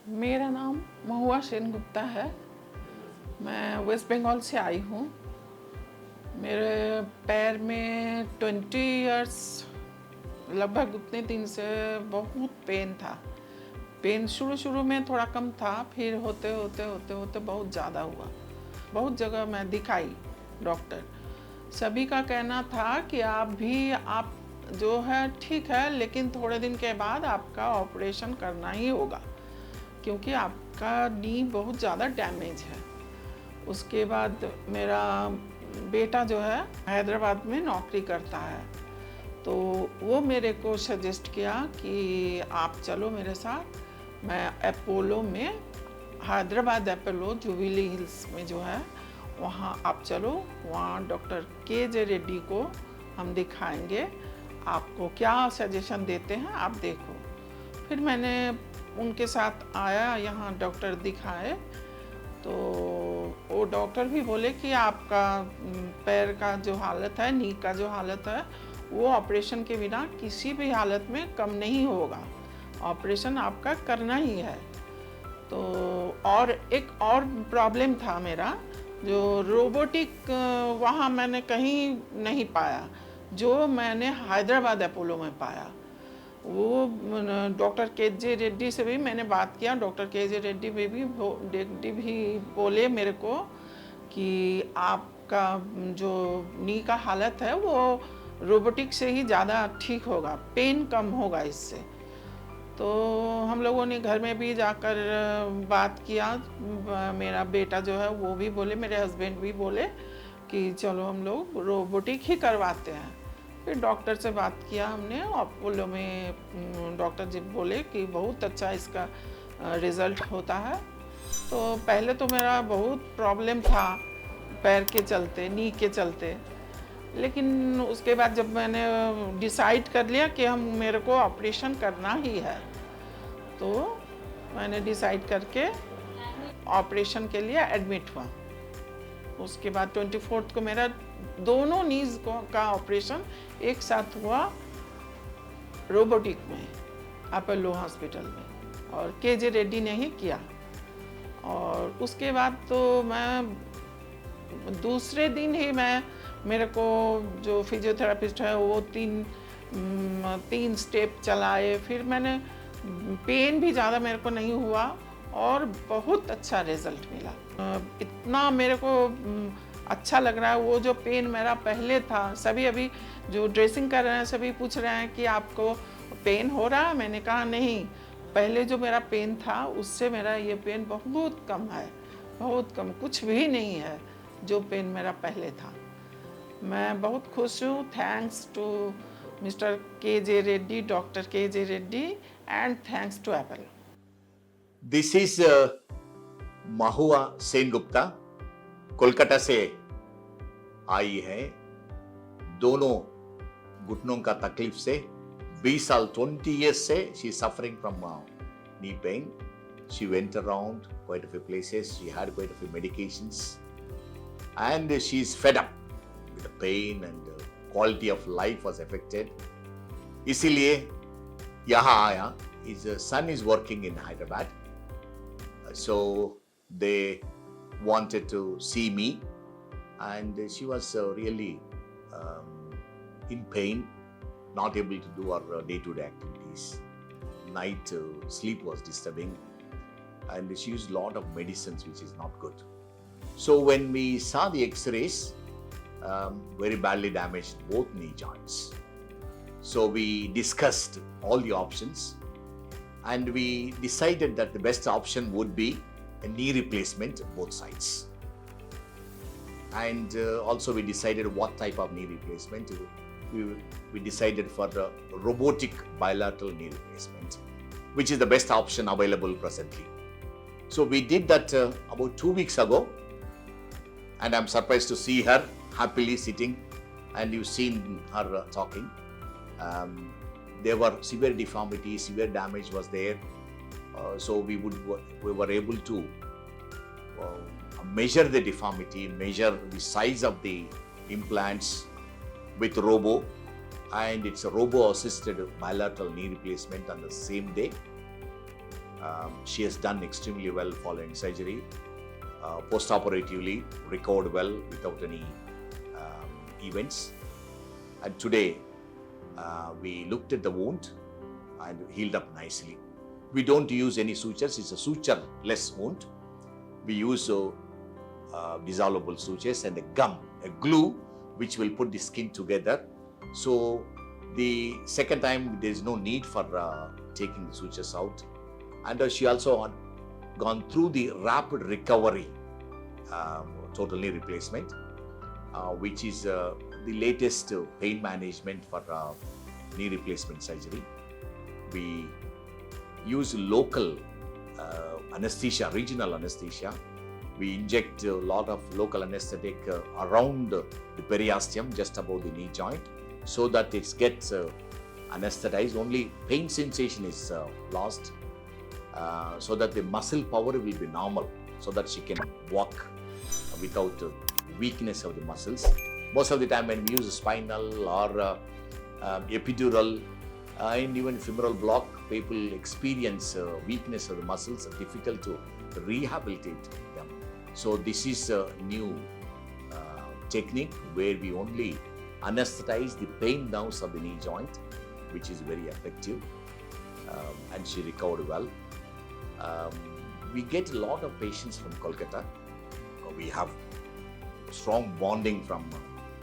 मेरा नाम महुआ सेन गुप्ता है। मैं वेस्ट बंगाल से आई हूँ। मेरे पैर में 20 इयर्स लगभग उतने दिन से बहुत पेन था। पेन शुरू में थोड़ा कम था, फिर होते बहुत ज़्यादा हुआ। बहुत जगह मैं दिखाई डॉक्टर, सभी का कहना था कि आप जो है ठीक है, लेकिन थोड़े दिन के बाद आपका ऑपरेशन करना ही होगा क्योंकि आपका नी बहुत ज़्यादा डैमेज है। उसके बाद मेरा बेटा जो है हैदराबाद में नौकरी करता है, तो वो मेरे को सजेस्ट किया कि आप चलो मेरे साथ। मैं अपोलो में, हैदराबाद अपोलो जुबिली हिल्स में जो है, वहाँ आप चलो, वहाँ डॉक्टर के रेड्डी को हम दिखाएंगे, आपको क्या सजेशन देते हैं आप देखो। फिर मैंने उनके साथ आया, यहाँ डॉक्टर दिखाए, तो वो डॉक्टर भी बोले कि आपका पैर का जो हालत है, नी का जो हालत है, वो ऑपरेशन के बिना किसी भी हालत में कम नहीं होगा, ऑपरेशन आपका करना ही है। तो और एक और प्रॉब्लम था मेरा, जो रोबोटिक वहाँ मैंने कहीं नहीं पाया, जो मैंने हैदराबाद अपोलो में पाया। वो डॉक्टर के रेड्डी से भी मैंने बात किया। डॉक्टर के रेड्डी भी बोले मेरे को कि आपका जो नी का हालत है वो रोबोटिक से ही ज़्यादा ठीक होगा, पेन कम होगा इससे। तो हम लोगों ने घर में भी जाकर बात किया। मेरा बेटा जो है वो भी बोले, मेरे हस्बैंड भी बोले कि चलो हम लोग रोबोटिक ही करवाते हैं। फिर डॉक्टर से बात किया हमने, अपोलो में डॉक्टर जी बोले कि बहुत अच्छा इसका रिज़ल्ट होता है। तो पहले तो मेरा बहुत प्रॉब्लम था पैर के चलते, नी के चलते, लेकिन उसके बाद जब मैंने डिसाइड कर लिया कि मेरे को ऑपरेशन करना ही है, तो मैंने डिसाइड करके ऑपरेशन के लिए एडमिट हुआ। उसके बाद 24 को मेरा दोनों नीज का ऑपरेशन एक साथ हुआ रोबोटिक में, अपोलो हॉस्पिटल में, और के रेड्डी ने ही किया। और उसके बाद तो मैं दूसरे दिन ही मेरे को जो फिजियोथेरापिस्ट है वो तीन स्टेप चलाए। फिर मैंने पेन भी ज़्यादा मेरे को नहीं हुआ और बहुत अच्छा रिजल्ट मिला। इतना मेरे को अच्छा लग रहा है। वो जो पेन मेरा पहले था, सभी अभी जो ड्रेसिंग कर रहे हैं सभी पूछ रहे हैं कि आपको पेन हो रहा है। मैंने कहा नहीं, पहले जो मेरा पेन था उससे मेरा ये पेन बहुत कम है, बहुत कम, कुछ भी नहीं है जो पेन मेरा पहले था। मैं बहुत खुश हूँ। थैंक्स टू मिस्टर के Reddy, doctor K Reddy, and thanks to Apple. This is Mahua Sengupta, Kolkata से आई है। दोनों घुटनों का तकलीफ से 20 साल 20 years से she suffering from knee pain. She went around quite a few places. She had quite a few medications, and she's fed up with the pain, and quality of life was affected. इसीलिए यहाँ आया. His son is working in Hyderabad, so they wanted to see me, and she was really in pain, not able to do her day-to-day activities. Night sleep was disturbing, and she used a lot of medicines, which is not good. So when we saw the x-rays, very badly damaged both knee joints. So we discussed all the options, and we decided that the best option would be a knee replacement both sides. And also we decided what type of knee replacement. We decided for the robotic bilateral knee replacement, which is the best option available presently. So we did that about 2 weeks ago, and I'm surprised to see her happily sitting, and you've seen her talking. There were severe deformity, severe damage was there. So we were able to measure the deformity, measure the size of the implants with robo, and it's a robo assisted bilateral knee replacement on the same day. She has done extremely well following surgery. Post-operatively recovered well without any events. And today we looked at the wound and healed up nicely. We don't use any sutures. It's a suture-less wound. We use dissolvable sutures and a glue which will put the skin together. So the second time there is no need for taking the sutures out. And she also gone through the rapid recovery total knee replacement, which is the latest pain management for knee replacement surgery. We use local anesthesia, regional anesthesia. We inject a lot of local anesthetic around the periosteum, just above the knee joint, so that it gets anesthetized. Only pain sensation is lost, so that the muscle power will be normal, so that she can walk without weakness of the muscles. Most of the time when we use spinal or epidural and even femoral block, people experience weakness of the muscles, difficult to rehabilitate them. So this is a new technique where we only anesthetize the pain nerves of the knee joint, which is very effective, and she recovered well. We get a lot of patients from Kolkata. We have strong bonding from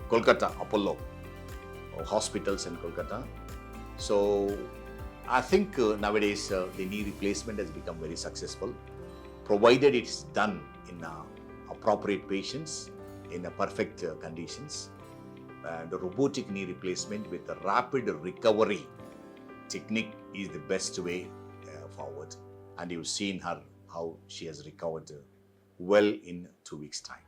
Kolkata, Apollo hospitals in Kolkata. So I think nowadays the knee replacement has become very successful, provided it's done in appropriate patients in perfect conditions. The robotic knee replacement with a rapid recovery technique is the best way forward. And you've seen her how she has recovered well in 2 weeks' time.